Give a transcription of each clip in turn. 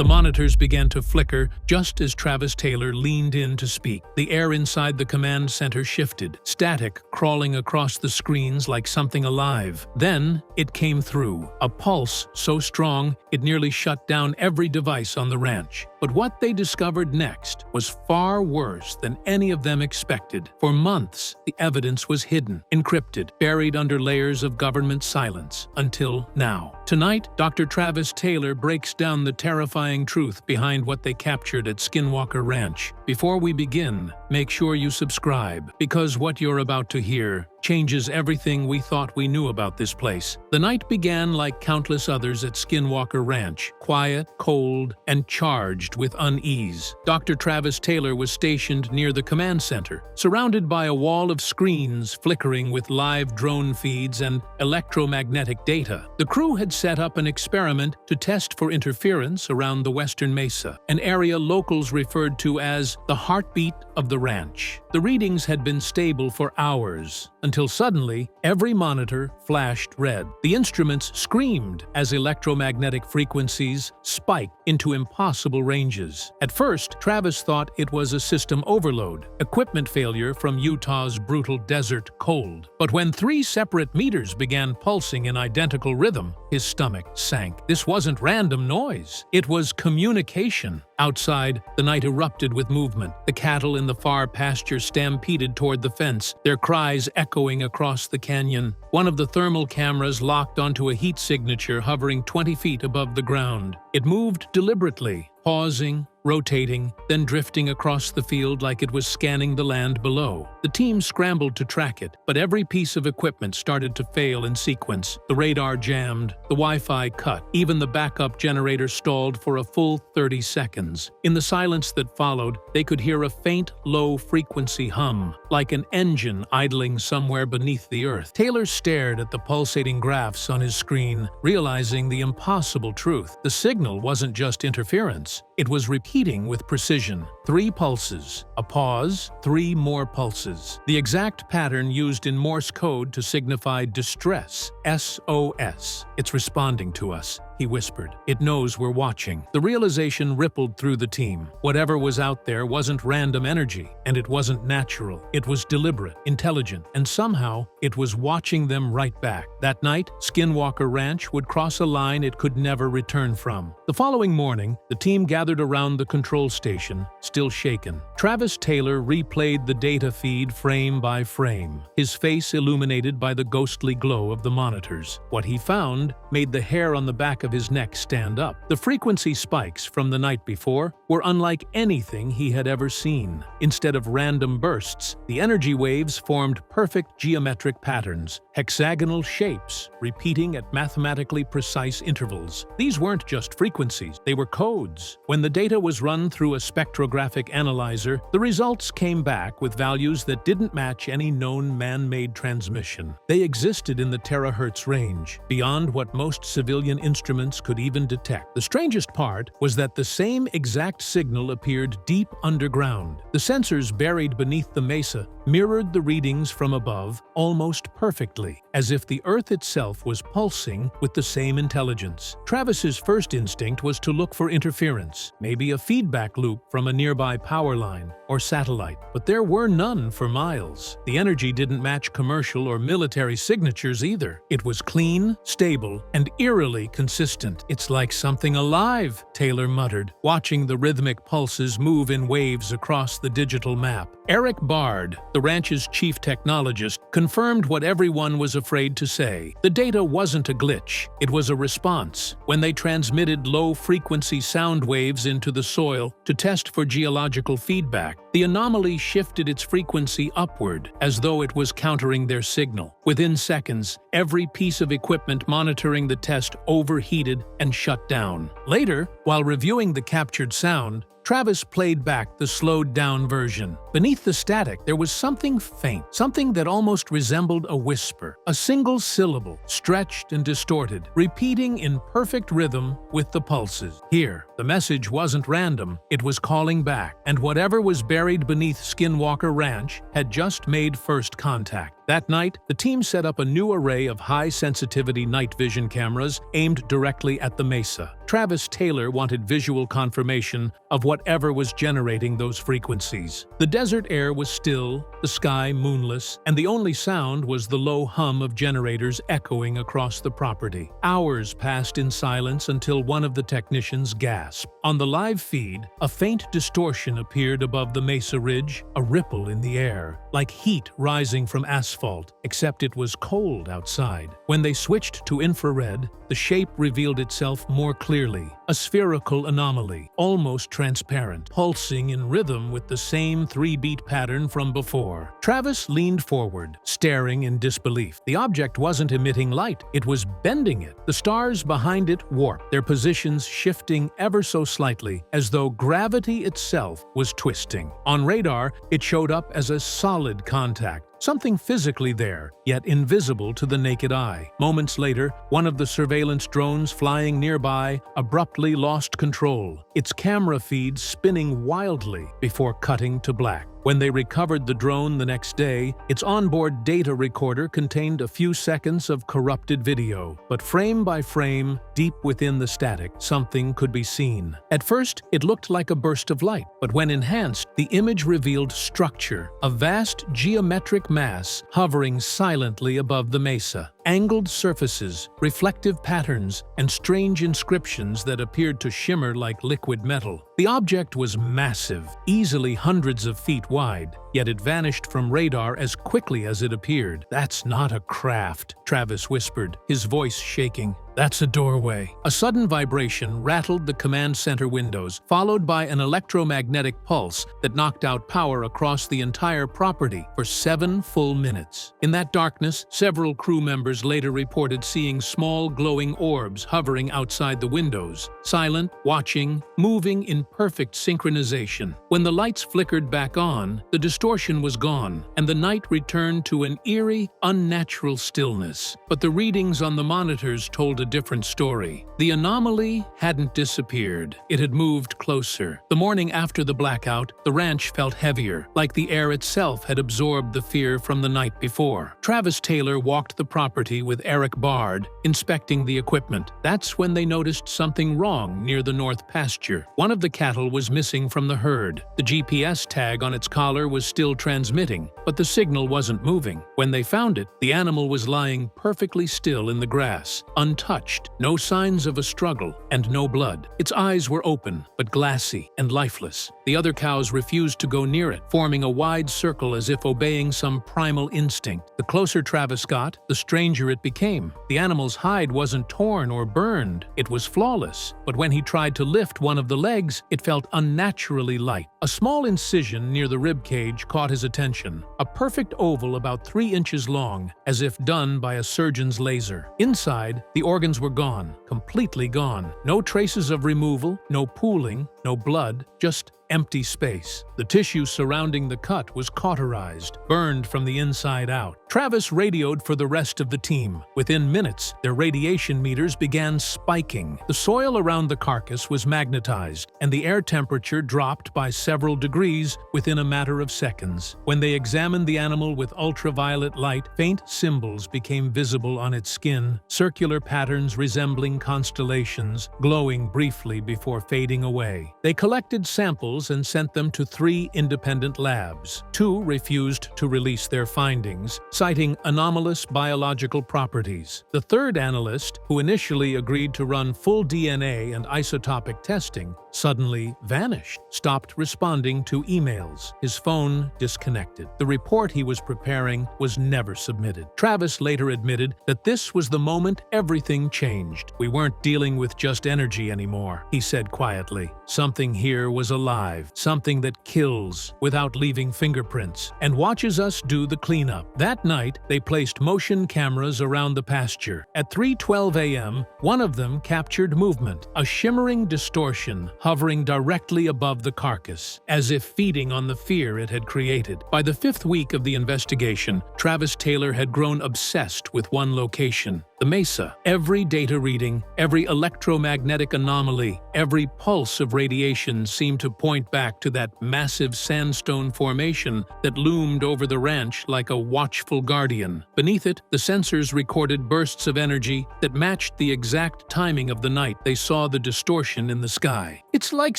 The monitors began to flicker just as Travis Taylor leaned in to speak. The air inside the command center shifted, static crawling across the screens like something alive. Then it came through, a pulse so strong it nearly shut down every device on the ranch. But what they discovered next was far worse than any of them expected. For months, the evidence was hidden, encrypted, buried under layers of government silence, until now. Tonight, Dr. Travis Taylor breaks down the terrifying truth behind what they captured at Skinwalker Ranch. Before we begin, make sure you subscribe, because what you're about to hear changes everything we thought we knew about this place. The night began like countless others at Skinwalker Ranch, quiet, cold, and charged with unease. Dr. Travis Taylor was stationed near the command center, surrounded by a wall of screens flickering with live drone feeds and electromagnetic data. The crew had set up an experiment to test for interference around the western mesa, an area locals referred to as the heartbeat of the ranch. The readings had been stable for hours, until suddenly, every monitor flashed red. The instruments screamed as electromagnetic frequencies spiked into impossible ranges. At first, Travis thought it was a system overload, equipment failure from Utah's brutal desert cold. But when 3 separate meters began pulsing in identical rhythm, his stomach sank. This wasn't random noise. It was communication. Outside, the night erupted with movement. The cattle in the far pasture stampeded toward the fence, their cries echoing across the canyon. One of the thermal cameras locked onto a heat signature hovering 20 feet above the ground. It moved deliberately, pausing, rotating, then drifting across the field like it was scanning the land below. The team scrambled to track it, but every piece of equipment started to fail in sequence. The radar jammed, the Wi-Fi cut, even the backup generator stalled for a full 30 seconds. In the silence that followed, they could hear a faint, low-frequency hum, like an engine idling somewhere beneath the earth. Taylor stared at the pulsating graphs on his screen, realizing the impossible truth. The signal wasn't just interference. It was repeating with precision. 3 pulses, a pause, 3 more pulses. The exact pattern used in Morse code to signify distress, SOS. It's responding to us, he whispered. It knows we're watching. The realization rippled through the team. Whatever was out there wasn't random energy, and it wasn't natural. It was deliberate, intelligent, and somehow it was watching them right back. That night, Skinwalker Ranch would cross a line it could never return from. The following morning, the team gathered around the control station, still shaken. Travis Taylor replayed the data feed frame by frame, his face illuminated by the ghostly glow of the monitors. What he found made the hair on the back of his neck stand up. The frequency spikes from the night before were unlike anything he had ever seen. Instead of random bursts, the energy waves formed perfect geometric patterns, hexagonal shapes, repeating at mathematically precise intervals. These weren't just frequencies, they were codes. When the data was run through a spectrographic analyzer, the results came back with values that didn't match any known man-made transmission. They existed in the terahertz range, beyond what most civilian instruments could even detect. The strangest part was that the same exact signal appeared deep underground. The sensors buried beneath the mesa mirrored the readings from above almost perfectly, as if the Earth itself was pulsing with the same intelligence. Travis's first instinct was to look for interference, maybe a feedback loop from a nearby power line or satellite, but there were none for miles. The energy didn't match commercial or military signatures either. It was clean, stable, and eerily consistent. "It's like something alive," Taylor muttered, watching the rhythmic pulses move in waves across the digital map. Eric Bard, the ranch's chief technologist, confirmed what everyone was afraid to say. The data wasn't a glitch, it was a response. When they transmitted low-frequency sound waves into the soil to test for geological feedback, the anomaly shifted its frequency upward, as though it was countering their signal. Within seconds, every piece of equipment monitoring the test overheated and shut down. Later, while reviewing the captured sound, Travis played back the slowed-down version. Beneath the static, there was something faint, something that almost resembled a whisper, a single syllable, stretched and distorted, repeating in perfect rhythm with the pulses. Here, the message wasn't random, it was calling back, and whatever was buried beneath Skinwalker Ranch had just made first contact. That night, the team set up a new array of high-sensitivity night vision cameras aimed directly at the mesa. Travis Taylor wanted visual confirmation of whatever was generating those frequencies. The desert air was still, the sky moonless, and the only sound was the low hum of generators echoing across the property. Hours passed in silence until one of the technicians gasped. On the live feed, a faint distortion appeared above the mesa ridge, a ripple in the air, like heat rising from asphalt, except it was cold outside. When they switched to infrared, the shape revealed itself more clearly, a spherical anomaly, almost transparent, pulsing in rhythm with the same 3-beat pattern from before. Travis leaned forward, staring in disbelief. The object wasn't emitting light, it was bending it. The stars behind it warped, their positions shifting ever so slightly, as though gravity itself was twisting. On radar, it showed up as a solid contact, something physically there, yet invisible to the naked eye. Moments later, one of the surveillance drones flying nearby abruptly lost control, its camera feed spinning wildly before cutting to black. When they recovered the drone the next day, its onboard data recorder contained a few seconds of corrupted video, but frame by frame, deep within the static, something could be seen. At first, it looked like a burst of light, but when enhanced, the image revealed structure, a vast geometric mass hovering silently above the mesa. Angled surfaces, reflective patterns, and strange inscriptions that appeared to shimmer like liquid metal. The object was massive, easily hundreds of feet wide, yet it vanished from radar as quickly as it appeared. "That's not a craft," Travis whispered, his voice shaking. "That's a doorway." A sudden vibration rattled the command center windows, followed by an electromagnetic pulse that knocked out power across the entire property for 7 full minutes. In that darkness, several crew members later reported seeing small glowing orbs hovering outside the windows, silent, watching, moving in perfect synchronization. When the lights flickered back on, the distortion was gone, and the night returned to an eerie, unnatural stillness. But the readings on the monitors told a different story. The anomaly hadn't disappeared. It had moved closer. The morning after the blackout, the ranch felt heavier, like the air itself had absorbed the fear from the night before. Travis Taylor walked the property with Eric Bard, inspecting the equipment. That's when they noticed something wrong near the north pasture. One of the cattle was missing from the herd. The GPS tag on its collar was still transmitting, but the signal wasn't moving. When they found it, the animal was lying perfectly still in the grass, untouched, no signs of a struggle, and no blood. Its eyes were open, but glassy and lifeless. The other cows refused to go near it, forming a wide circle as if obeying some primal instinct. The closer Travis got, the stranger it became. The animal's hide wasn't torn or burned. It was flawless, but when he tried to lift one of the legs, it felt unnaturally light. A small incision near the rib cage caught his attention, a perfect oval about 3 inches long, as if done by a surgeon's laser. Inside, the organs were gone, completely gone. No traces of removal, no pooling, no blood, just empty space. The tissue surrounding the cut was cauterized, burned from the inside out. Travis radioed for the rest of the team. Within minutes, their radiation meters began spiking. The soil around the carcass was magnetized, and the air temperature dropped by several degrees within a matter of seconds. When they examined the animal with ultraviolet light, faint symbols became visible on its skin, circular patterns resembling constellations, glowing briefly before fading away. They collected samples and sent them to 3 independent labs. 2 refused to release their findings, citing anomalous biological properties. The third analyst, who initially agreed to run full DNA and isotopic testing, suddenly vanished, stopped responding to emails. His phone disconnected. The report he was preparing was never submitted. Travis later admitted that this was the moment everything changed. "We weren't dealing with just energy anymore," he said quietly. "Something here was alive, something that kills without leaving fingerprints, and watches us do the cleanup." That night, they placed motion cameras around the pasture. At 3:12 a.m., one of them captured movement, a shimmering distortion hovering directly above the carcass, as if feeding on the fear it had created. By the 5th week of the investigation, Travis Taylor had grown obsessed with one location. The mesa. Every data reading, every electromagnetic anomaly, every pulse of radiation seemed to point back to that massive sandstone formation that loomed over the ranch like a watchful guardian. Beneath it, the sensors recorded bursts of energy that matched the exact timing of the night they saw the distortion in the sky. "It's like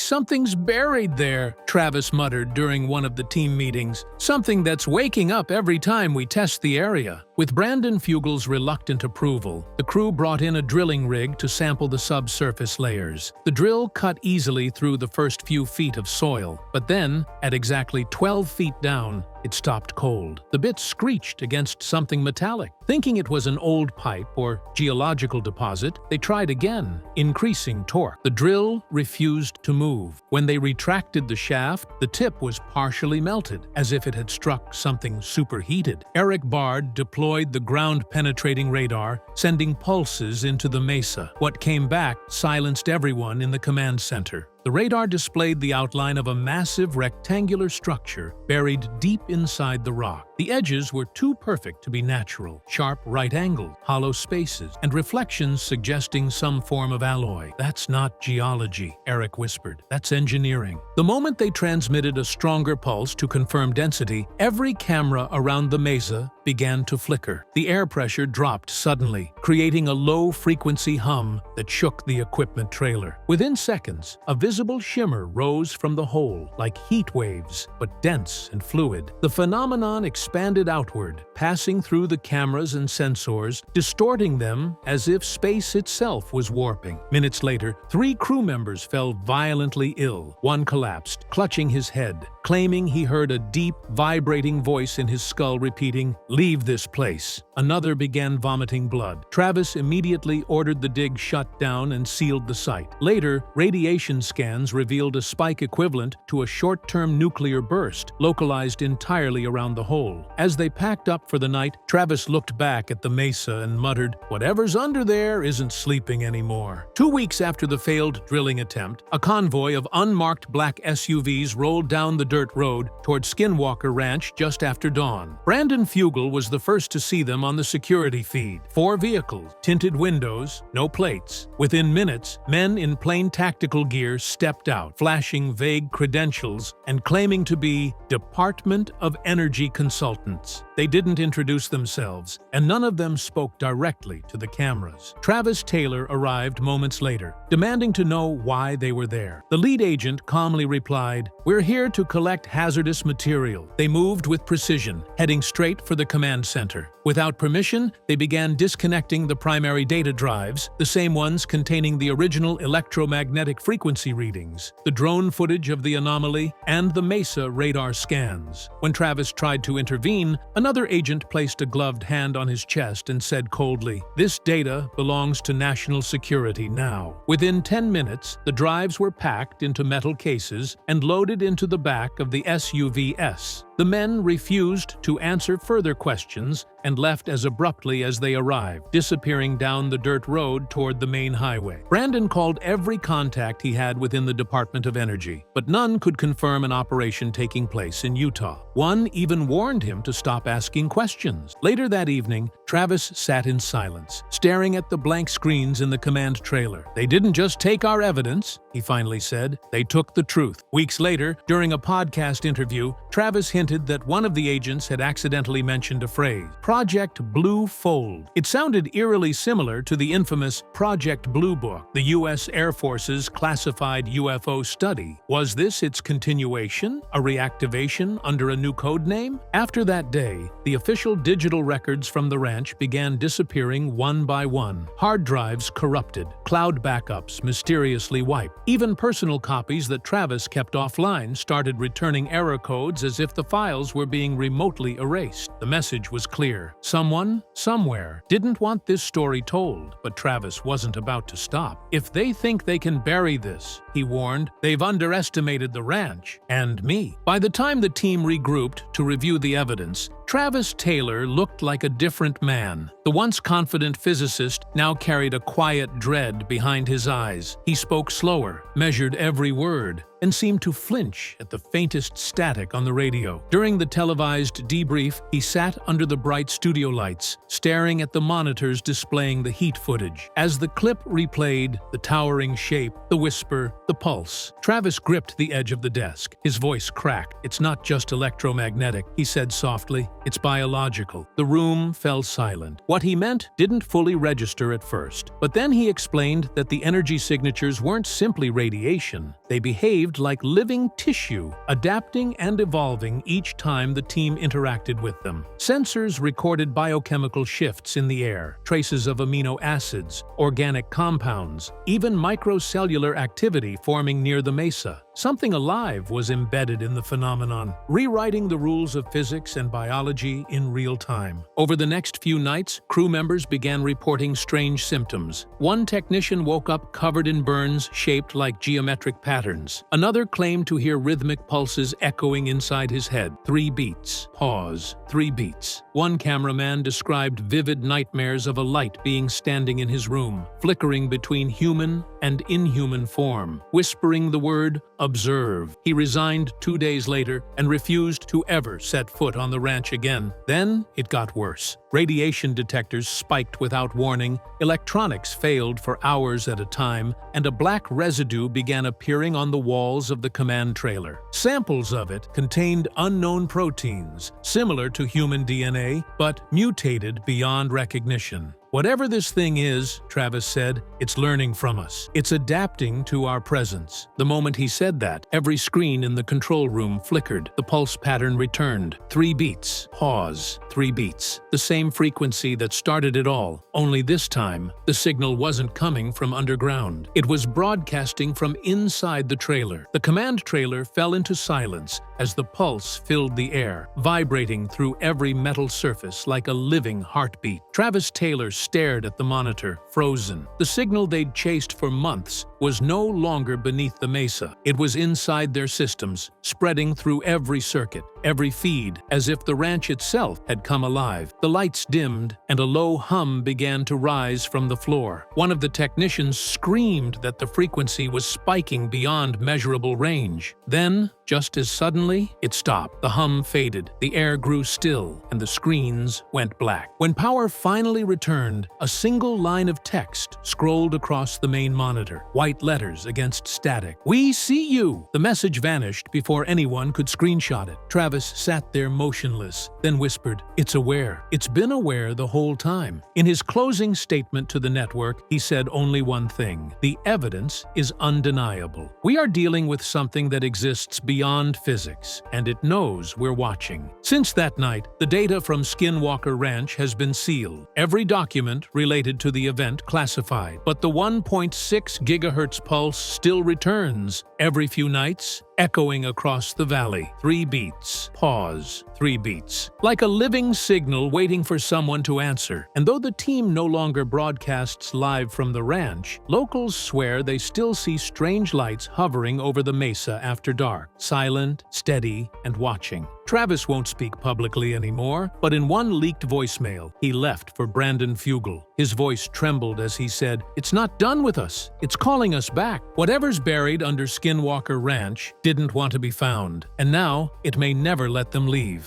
something's buried there," Travis muttered during one of the team meetings. "Something that's waking up every time we test the area." With Brandon Fugel's reluctant approval, the crew brought in a drilling rig to sample the subsurface layers. The drill cut easily through the first few feet of soil, but then, at exactly 12 feet down, it stopped cold. The bit screeched against something metallic. Thinking it was an old pipe or geological deposit, they tried again, increasing torque. The drill refused to move. When they retracted the shaft, the tip was partially melted, as if it had struck something superheated. Eric Bard deployed the ground-penetrating radar, sending pulses into the mesa. What came back silenced everyone in the command center. The radar displayed the outline of a massive rectangular structure buried deep inside the rock. The edges were too perfect to be natural, sharp right angles, hollow spaces, and reflections suggesting some form of alloy. "That's not geology," Eric whispered. "That's engineering." The moment they transmitted a stronger pulse to confirm density, every camera around the mesa began to flicker. The air pressure dropped suddenly, creating a low-frequency hum that shook the equipment trailer. Within seconds, a visible shimmer rose from the hole, like heat waves, but dense and fluid. The phenomenon expanded outward, passing through the cameras and sensors, distorting them as if space itself was warping. Minutes later, 3 crew members fell violently ill. One collapsed, clutching his head, claiming he heard a deep, vibrating voice in his skull repeating, "Leave this place." Another began vomiting blood. Travis immediately ordered the dig shut down and sealed the site. Later, radiation scans revealed a spike equivalent to a short-term nuclear burst, localized entirely around the hole. As they packed up for the night, Travis looked back at the mesa and muttered, "Whatever's under there isn't sleeping anymore." 2 weeks after the failed drilling attempt, a convoy of unmarked black SUVs rolled down the dirt road toward Skinwalker Ranch just after dawn. Brandon Fugel was the first to see them on the security feed. 4 vehicles, tinted windows, no plates. Within minutes, men in plain tactical gear stepped out, flashing vague credentials and claiming to be Department of Energy consultants. They didn't introduce themselves, and none of them spoke directly to the cameras. Travis Taylor arrived moments later, demanding to know why they were there. The lead agent calmly replied, "We're here to collect hazardous material." They moved with precision, heading straight for the command center. Without permission, they began disconnecting the primary data drives, the same ones containing the original electromagnetic frequency readings, the drone footage of the anomaly, and the mesa radar scans. When Travis tried to intervene, another agent placed a gloved hand on his chest and said coldly, "This data belongs to national security now." Within 10 minutes, the drives were packed into metal cases and loaded into the back of the SUV-S. The men refused to answer further questions and left as abruptly as they arrived, disappearing down the dirt road toward the main highway. Brandon called every contact he had within the Department of Energy, but none could confirm an operation taking place in Utah. One even warned him to stop asking questions. Later that evening, Travis sat in silence, staring at the blank screens in the command trailer. "They didn't just take our evidence," he finally said. "They took the truth." Weeks later, during a podcast interview, Travis hinted that one of the agents had accidentally mentioned a phrase, Project Blue Fold. It sounded eerily similar to the infamous Project Blue Book, the U.S. Air Force's classified UFO study. Was this its continuation, a reactivation under a new code name? After that day, the official digital records from the ranch began disappearing one by one. Hard drives corrupted, cloud backups mysteriously wiped. Even personal copies that Travis kept offline started returning error codes as if the files were being remotely erased. The message was clear. Someone, somewhere, didn't want this story told, but Travis wasn't about to stop. "If they think they can bury this," he warned, "they've underestimated the ranch and me." By the time the team regrouped to review the evidence, Travis Taylor looked like a different man. The once confident physicist now carried a quiet dread behind his eyes. He spoke slower, measured every word, and seemed to flinch at the faintest static on the radio. During the televised debrief, he sat under the bright studio lights, staring at the monitors displaying the heat footage. As the clip replayed, the towering shape, the whisper, the pulse, Travis gripped the edge of the desk. His voice cracked. "It's not just electromagnetic," he said softly. "It's biological." The room fell silent. What he meant didn't fully register at first, but then he explained that the energy signatures weren't simply radiation. They behaved like living tissue, adapting and evolving each time the team interacted with them. Sensors recorded biochemical shifts in the air, traces of amino acids, organic compounds, even microcellular activity forming near the mesa. Something alive was embedded in the phenomenon, rewriting the rules of physics and biology in real time. Over the next few nights, crew members began reporting strange symptoms. One technician woke up covered in burns shaped like geometric patterns. Another claimed to hear rhythmic pulses echoing inside his head. 3 beats. Pause. 3 beats. One cameraman described vivid nightmares of a light being standing in his room, flickering between human and inhuman form, whispering the word "observe." He resigned 2 days later and refused to ever set foot on the ranch again. Then it got worse. Radiation detectors spiked without warning, electronics failed for hours at a time, and a black residue began appearing on the walls of the command trailer. Samples of it contained unknown proteins, similar to human DNA, but mutated beyond recognition. "Whatever this thing is," Travis said, "it's learning from us. It's adapting to our presence." The moment he said that, every screen in the control room flickered. The pulse pattern returned. 3 beats. Pause. 3 beats. The same frequency that started it all. Only this time, the signal wasn't coming from underground. It was broadcasting from inside the trailer. The command trailer fell into silence as the pulse filled the air, vibrating through every metal surface like a living heartbeat. Travis Taylor stared at the monitor, frozen. The signal they'd chased for months was no longer beneath the mesa. It was inside their systems, spreading through every circuit, every feed, as if the ranch itself had come alive. The lights dimmed, and a low hum began to rise from the floor. One of the technicians screamed that the frequency was spiking beyond measurable range. Then, just as suddenly, it stopped. The hum faded, the air grew still, and the screens went black. When power finally returned, a single line of text scrolled across the main monitor, white letters against static. "We see you!" The message vanished before anyone could screenshot it. Travis sat there motionless, then whispered, "It's aware. It's been aware the whole time." In his closing statement to the network, he said only one thing: "The evidence is undeniable. We are dealing with something that exists beyond physics, and it knows we're watching." Since that night, the data from Skinwalker Ranch has been sealed. Every document related to the event classified, but the 1.6 gigahertz pulse still returns every few nights, echoing across the valley. 3 beats. Pause. 3 beats. Like a living signal waiting for someone to answer. And though the team no longer broadcasts live from the ranch, locals swear they still see strange lights hovering over the mesa after dark, silent, steady, and watching. Travis won't speak publicly anymore, but in one leaked voicemail he left for Brandon Fugel. His voice trembled as he said, "It's not done with us. It's calling us back. Whatever's buried under Skinwalker Ranch didn't want to be found, and now it may never let them leave."